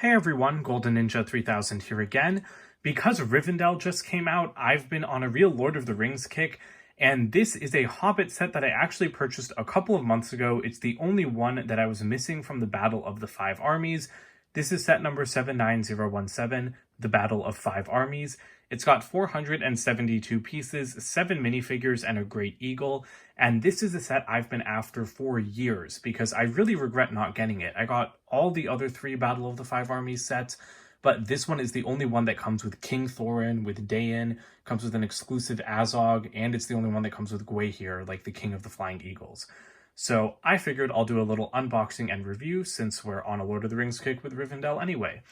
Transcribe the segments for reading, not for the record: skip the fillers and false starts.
Hey everyone, Golden Ninja 3000 here again. Because Rivendell just came out, I've been on a real Lord of the Rings kick, and this is a Hobbit set that I actually purchased a couple of months ago. It's the only one that I was missing from the Battle of the Five Armies. This is set number 79017, the Battle of Five Armies. It's got 472 pieces, 7 minifigures, and a great eagle. And this is a set I've been after for years because I really regret not getting it. I got all the other 3 Battle of the Five Armies sets, but this one is the only one that comes with King Thorin, with Dain, comes with an exclusive Azog, and it's the only one that comes with Gwaihir, like the King of the Flying Eagles. So I figured I'll do a little unboxing and review since we're on a Lord of the Rings kick with Rivendell anyway.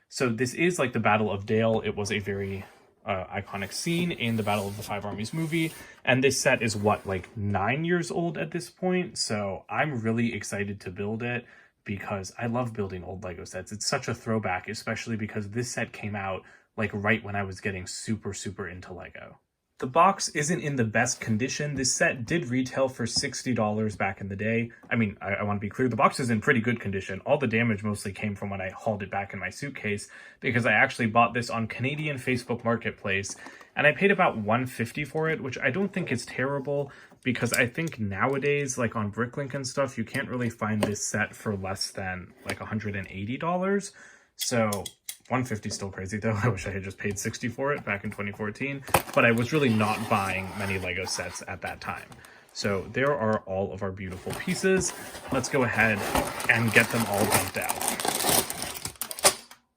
So this is like the Battle of Dale. It was a very iconic scene in the Battle of the Five Armies movie, and this set is what, like 9 years old at this point, so I'm really excited to build it because I love building old Lego sets. It's such a throwback, especially because this set came out like right when I was getting super into Lego. The box isn't in the best condition. This set did retail for $60 back in the day. I mean, I want to be clear, the box is in pretty good condition. All the damage mostly came from when I hauled it back in my suitcase because I actually bought this on Canadian Facebook Marketplace and I paid about $150 for it, which I don't think is terrible because I think nowadays, like on Bricklink and stuff, you can't really find this set for less than like $180. So $150 still crazy though. I wish I had just paid $60 for it back in 2014, but I was really not buying many Lego sets at that time. So there are all of our beautiful pieces. Let's go ahead and get them all dumped out.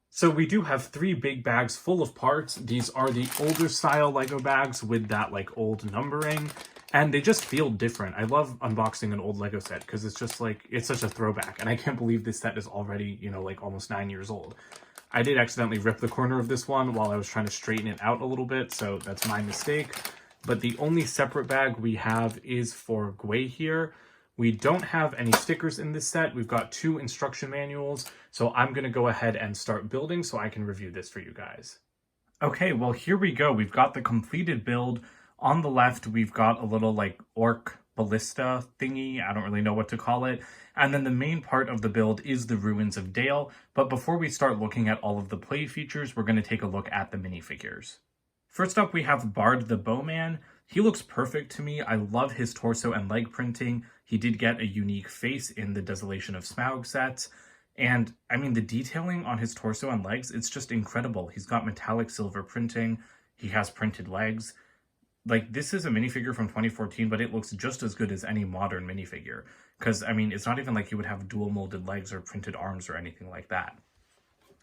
So we do have 3 big bags full of parts. These are the older style Lego bags with that like old numbering, and they just feel different. I love unboxing an old Lego set because it's just like, it's such a throwback, and I can't believe this set is already, you know, like almost 9 years old. I did accidentally rip the corner of this one while I was trying to straighten it out a little bit, so that's my mistake. But the only separate bag we have is for Gwaihir. We don't have any stickers in this set. We've got 2 instruction manuals, so I'm going to go ahead and start building so I can review this for you guys. Okay, well here we go. We've got the completed build. On the left, we've got a little like Orc Ballista thingy. I don't really know what to call it. And then the main part of the build is the Ruins of Dale. But before we start looking at all of the play features, we're going to take a look at the minifigures. First up, we have Bard the Bowman. He looks perfect to me. I love his torso and leg printing. He did get a unique face in the Desolation of Smaug sets. And I mean, the detailing on his torso and legs, it's just incredible. He's got metallic silver printing. He has printed legs. Like, this is a minifigure from 2014, but it looks just as good as any modern minifigure. Because, I mean, it's not even like he would have dual molded legs or printed arms or anything like that.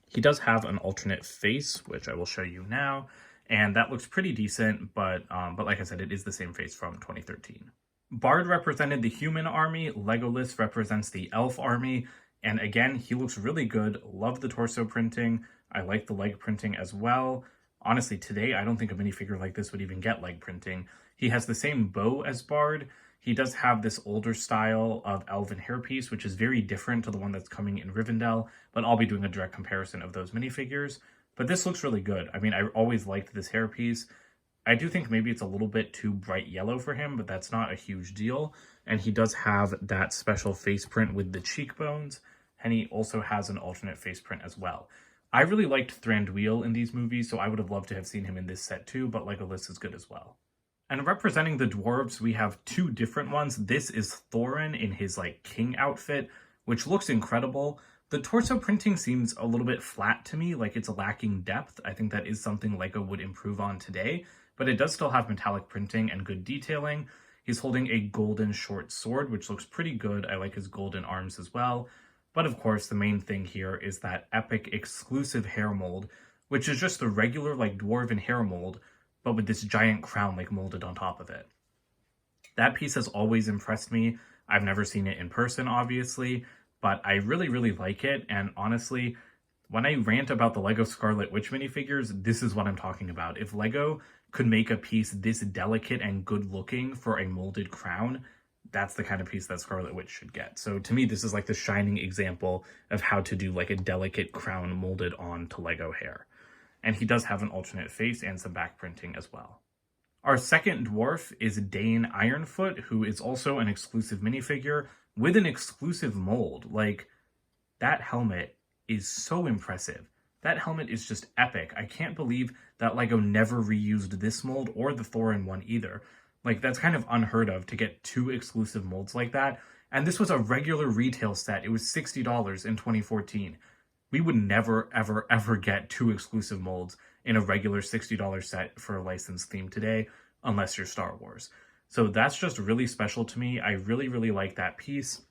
He does have an alternate face, which I will show you now. And that looks pretty decent, but like I said, it is the same face from 2013. Bard represented the human army. Legolas represents the elf army. And again, he looks really good. Love the torso printing. I like the leg printing as well. Honestly, today, I don't think a minifigure like this would even get leg printing. He has the same bow as Bard. He does have this older style of elven hairpiece, which is very different to the one that's coming in Rivendell, but I'll be doing a direct comparison of those minifigures. But this looks really good. I mean, I always liked this hairpiece. I do think maybe it's a little bit too bright yellow for him, but that's not a huge deal. And he does have that special face print with the cheekbones, and he also has an alternate face print as well. I really liked Thranduil in these movies, so I would have loved to have seen him in this set too, but Legolas is good as well. And representing the dwarves, we have 2 different ones. This is Thorin in his like king outfit, which looks incredible. The torso printing seems a little bit flat to me, like it's lacking depth. I think that is something Lego would improve on today, but it does still have metallic printing and good detailing. He's holding a golden short sword, which looks pretty good. I like his golden arms as well. But of course, the main thing here is that epic exclusive hair mold, which is just the regular like dwarven hair mold, but with this giant crown like molded on top of it. That piece has always impressed me. I've never seen it in person, obviously, but I really like it. And honestly, when I rant about the Lego Scarlet Witch minifigures, this is what I'm talking about. If Lego could make a piece this delicate and good looking for a molded crown, that's the kind of piece that Scarlet Witch should get. So to me, this is like the shining example of how to do like a delicate crown molded onto Lego hair. And he does have an alternate face and some back printing as well. Our second dwarf is Dain Ironfoot, who is also an exclusive minifigure with an exclusive mold. Like, that helmet is so impressive. That helmet is just epic. I can't believe that LEGO never reused this mold or the Thorin one either. Like, that's kind of unheard of to get 2 exclusive molds like that. And this was a regular retail set. It was $60 in 2014. We would never, ever, ever get 2 exclusive molds in a regular $60 set for a licensed theme today, unless you're Star Wars. So that's just really special to me. I really, really like that piece.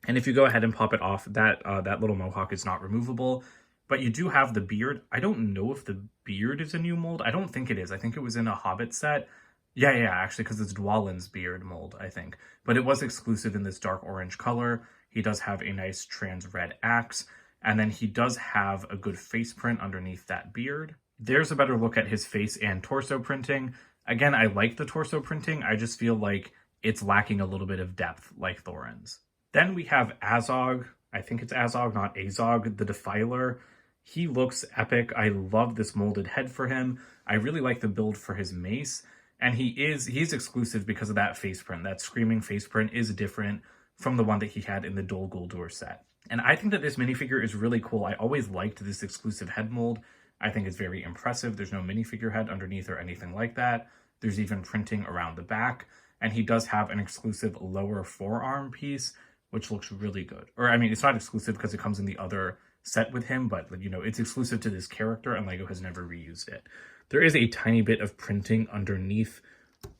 And if you go ahead and pop it off, that little mohawk is not removable. But you do have the beard. I don't know if the beard is a new mold. I don't think it is. I think it was in a Hobbit set. Yeah, actually, because it's Dwalin's beard mold, I think. But it was exclusive in this dark orange color. He does have a nice trans red axe. And then he does have a good face print underneath that beard. There's a better look at his face and torso printing. Again, I like the torso printing. I just feel like it's lacking a little bit of depth, like Thorin's. Then we have Azog. I think it's Azog, not Azog, the Defiler. He looks epic. I love this molded head for him. I really like the build for his mace. And he's exclusive because of that face print. That screaming face print is different from the one that he had in the Dol Guldur set. And I think that this minifigure is really cool. I always liked this exclusive head mold. I think it's very impressive. There's no minifigure head underneath or anything like that. There's even printing around the back. And he does have an exclusive lower forearm piece, which looks really good. Or, I mean, it's not exclusive because it comes in the other set with him, but, you know, it's exclusive to this character and LEGO has never reused it. There is a tiny bit of printing underneath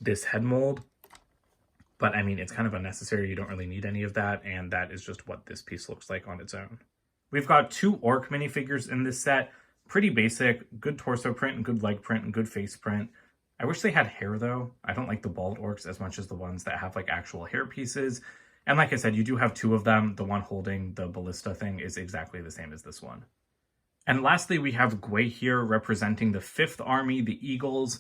this head mold, but, I mean, it's kind of unnecessary. You don't really need any of that, and that is just what this piece looks like on its own. We've got 2 orc minifigures in this set. Pretty basic, good torso print and good leg print and good face print. I wish they had hair, though. I don't like the bald orcs as much as the ones that have, like, actual hair pieces. And like I said, you do have 2 of them. The one holding the ballista thing is exactly the same as this one. And lastly, we have Gwei here representing the 5th Army, the Eagles.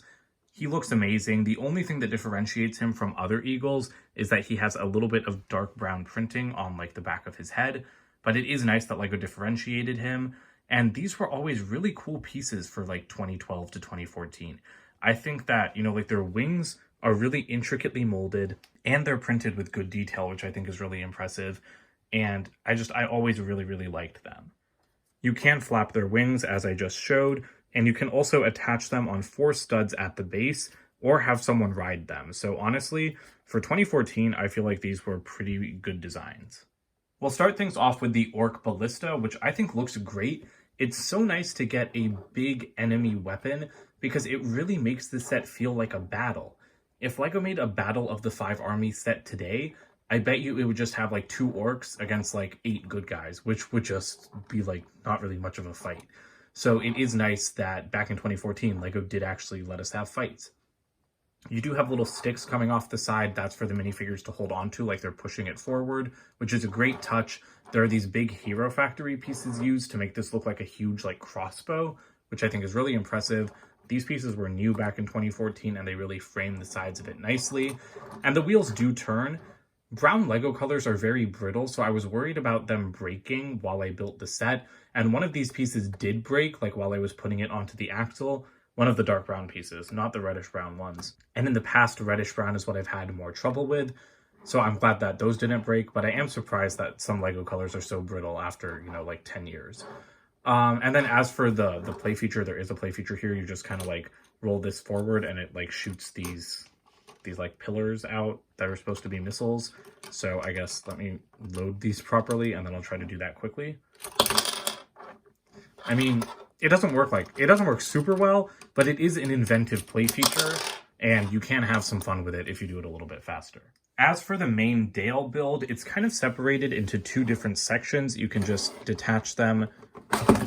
He looks amazing. The only thing that differentiates him from other Eagles is that he has a little bit of dark brown printing on like the back of his head. But it is nice that LEGO differentiated him. And these were always really cool pieces for like 2012 to 2014. I think that, you know, like their wings are really intricately molded and they're printed with good detail, which I think is really impressive. And I always really, really liked them. You can flap their wings as I just showed, and you can also attach them on 4 studs at the base or have someone ride them. So honestly, for 2014, I feel like these were pretty good designs. We'll start things off with the Orc Ballista, which I think looks great. It's so nice to get a big enemy weapon because it really makes the set feel like a battle. If LEGO made a Battle of the Five Armies set today, I bet you it would just have like 2 orcs against like 8 good guys, which would just be like not really much of a fight. So it is nice that back in 2014, LEGO did actually let us have fights. You do have little sticks coming off the side. That's for the minifigures to hold on to, like they're pushing it forward, which is a great touch. There are these big Hero Factory pieces used to make this look like a huge like crossbow, which I think is really impressive. These pieces were new back in 2014 and they really frame the sides of it nicely. And the wheels do turn. Brown LEGO colors are very brittle, so I was worried about them breaking while I built the set. And one of these pieces did break, like while I was putting it onto the axle. One of the dark brown pieces, not the reddish brown ones. And in the past, reddish brown is what I've had more trouble with. So I'm glad that those didn't break, but I am surprised that some LEGO colors are so brittle after, you know, like 10 years. And then as for the play feature, there is a play feature here. You just kind of like roll this forward and it like shoots these like pillars out that are supposed to be missiles. So I guess let me load these properly and then I'll try to do that quickly. I mean, it doesn't work super well, but it is an inventive play feature and you can have some fun with it if you do it a little bit faster. As for the main Dale build, it's kind of separated into 2 different sections. You can just detach them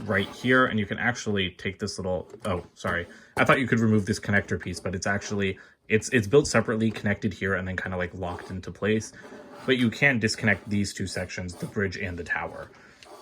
right here and you can actually take this little, oh, sorry. I thought you could remove this connector piece, but it's actually, it's built separately, connected here and then kind of like locked into place. But you can disconnect these 2 sections, the bridge and the tower.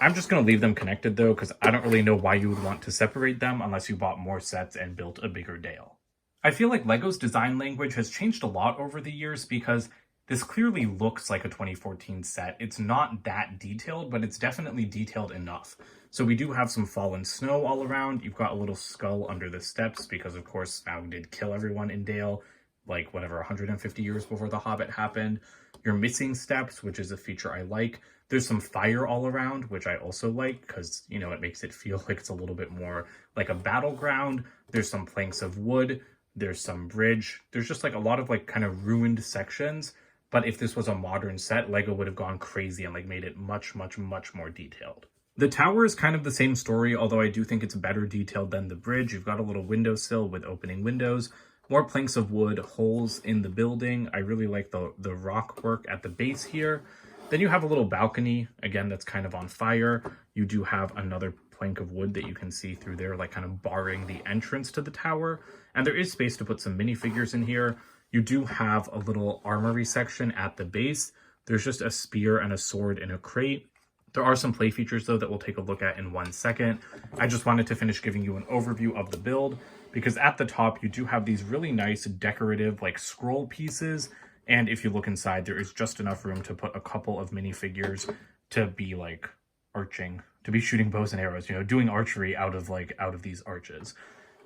I'm just going to leave them connected though, because I don't really know why you would want to separate them unless you bought more sets and built a bigger Dale. I feel like LEGO's design language has changed a lot over the years because this clearly looks like a 2014 set. It's not that detailed, but it's definitely detailed enough. So we do have some fallen snow all around. You've got a little skull under the steps because of course Smaug did kill everyone in Dale, like whatever, 150 years before The Hobbit happened. You're missing steps, which is a feature I like. There's some fire all around, which I also like because, you know, it makes it feel like it's a little bit more like a battleground. There's some planks of wood. There's some bridge. There's just like a lot of like kind of ruined sections. But if this was a modern set, LEGO would have gone crazy and like made it much, much, much more detailed. The tower is kind of the same story, although I do think it's better detailed than the bridge. You've got a little windowsill with opening windows, more planks of wood, holes in the building. I really like the rock work at the base here. Then you have a little balcony, again, that's kind of on fire. You do have another plank of wood that you can see through there, like kind of barring the entrance to the tower. And there is space to put some minifigures in here. You do have a little armory section at the base. There's just a spear and a sword in a crate. There are some play features, though, that we'll take a look at in 1 second. I just wanted to finish giving you an overview of the build, because at the top, you do have these really nice decorative, like, scroll pieces. And if you look inside, there is just enough room to put a couple of minifigures to be, like, arching, to be shooting bows and arrows, you know, doing archery out of these arches,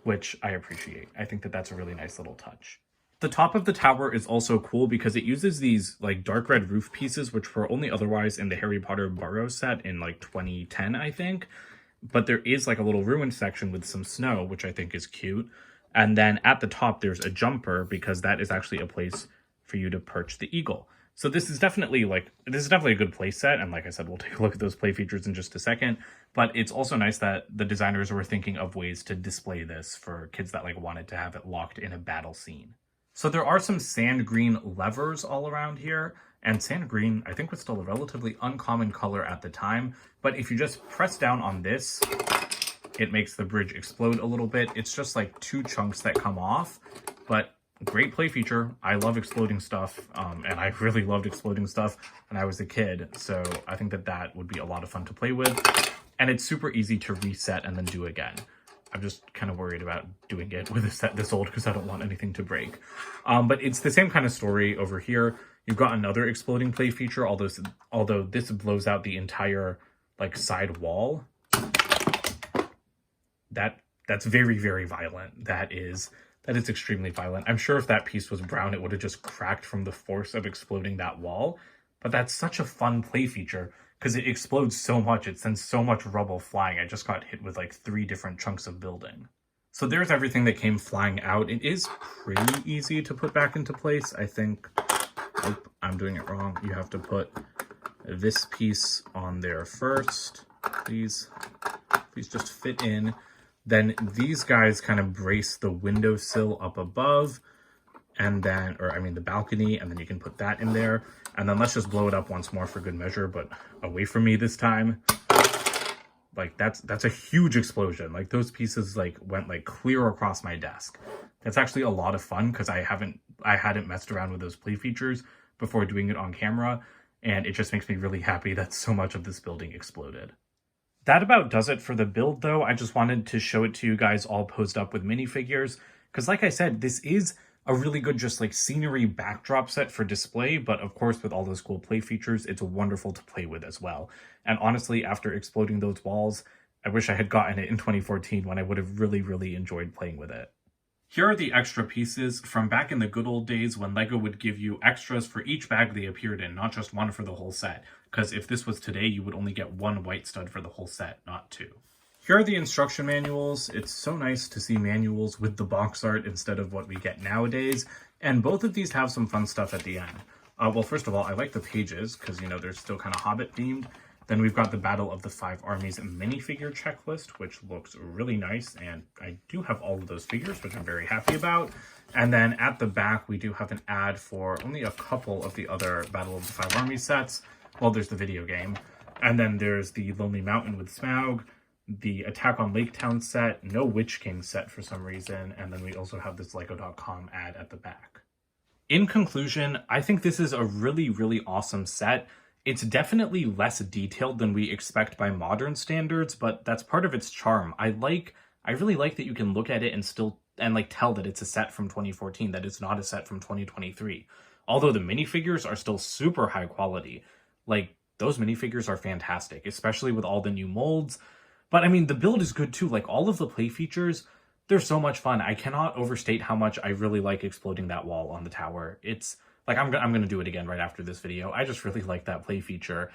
which I appreciate. I think that that's a really nice little touch. The top of the tower is also cool because it uses these like dark red roof pieces, which were only otherwise in the Harry Potter Burrow set in like 2010, I think. But there is like a little ruined section with some snow, which I think is cute. And then at the top, there's a jumper because that is actually a place for you to perch the eagle. So this is definitely a good play set. And like I said, we'll take a look at those play features in just a second. But it's also nice that the designers were thinking of ways to display this for kids that like wanted to have it locked in a battle scene. So there are some sand green levers all around here, and sand green I think was still a relatively uncommon color at the time, but if you just press down on this, it makes the bridge explode a little bit. It's just like 2 chunks that come off, but great play feature. I love exploding stuff, and I really loved exploding stuff when I was a kid, so I think that that would be a lot of fun to play with, and it's super easy to reset and then do again. I'm just kind of worried about doing it with a set this old because I don't want anything to break. But it's the same kind of story over here. You've got another exploding play feature, although this blows out the entire like side wall. That's very, very violent. That is extremely violent. I'm sure if that piece was brown, it would have just cracked from the force of exploding that wall. But that's such a fun play feature because it explodes so much. It sends so much rubble flying. I just got hit with like 3 different chunks of building. So there's everything that came flying out. It is pretty easy to put back into place. I think, nope, I'm doing it wrong. You have to put this piece on there first. Please just fit in. Then these guys kind of brace the windowsill up above, and then, the balcony, and then you can put that in there. And then let's just blow it up once more for good measure, but away from me this time. Like that's a huge explosion. Like those pieces like went like clear across my desk. That's actually a lot of fun because I hadn't messed around with those play features before doing it on camera, and it just makes me really happy that so much of this building exploded. That about does it for the build, though. I just wanted to show it to you guys all posed up with minifigures, because like I said, this is a really good just like scenery backdrop set for display, but of course with all those cool play features, it's wonderful to play with as well. And honestly, after exploding those walls, I wish I had gotten it in 2014 when I would have really, really enjoyed playing with it. Here are the extra pieces from back in the good old days when LEGO would give you extras for each bag they appeared in, not just one for the whole set. Because if this was today, you would only get 1 white stud for the whole set, not 2. Here are the instruction manuals. It's so nice to see manuals with the box art instead of what we get nowadays. And both of these have some fun stuff at the end. Well, first of all, I like the pages because, you know, they're still kind of Hobbit themed. Then we've got the Battle of the Five Armies minifigure checklist, which looks really nice. And I do have all of those figures, which I'm very happy about. And then at the back, we do have an ad for only a couple of the other Battle of the Five Armies sets. Well, there's the video game. And then there's the Lonely Mountain with Smaug, the Attack on Lake Town set, no Witch King set for some reason, and then we also have this Lego.com ad at the back. In conclusion, I think this is a really, really awesome set. It's definitely less detailed than we expect by modern standards, but that's part of its charm. I really like that you can look at it and like tell that it's a set from 2014, that it's not a set from 2023. Although the minifigures are still super high quality. Like, those minifigures are fantastic, especially with all the new molds. But I mean, the build is good too. Like, all of the play features, they're so much fun. I cannot overstate how much I really like exploding that wall on the tower. It's Like, I'm going to do it again right after this video. I just really like that play feature.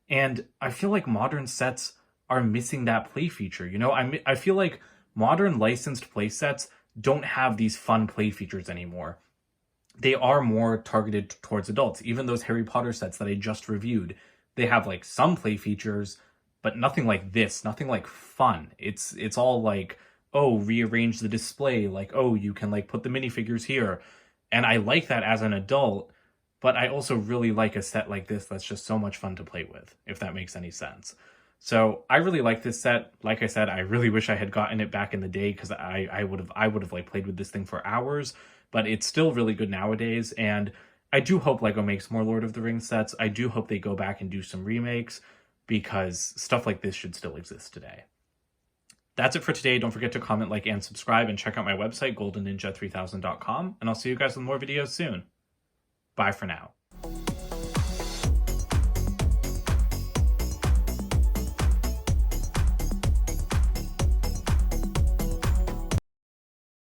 And I feel like modern sets are missing that play feature. You know, I feel like modern licensed play sets don't have these fun play features anymore. They are more targeted towards adults. Even those Harry Potter sets that I just reviewed, they have like some play features, but nothing like this, nothing like fun. It's all like, oh, rearrange the display, like, oh, you can like put the minifigures here. And I like that as an adult, but I also really like a set like this that's just so much fun to play with, if that makes any sense. So I really like this set. Like I said, I really wish I had gotten it back in the day, because I would have like played with this thing for hours, but it's still really good nowadays. And I do hope LEGO makes more Lord of the Rings sets. I do hope they go back and do some remakes, because stuff like this should still exist today. That's it for today. Don't forget to comment, like, and subscribe, and check out my website, goldenninja3000.com, and I'll see you guys with more videos soon. Bye for now.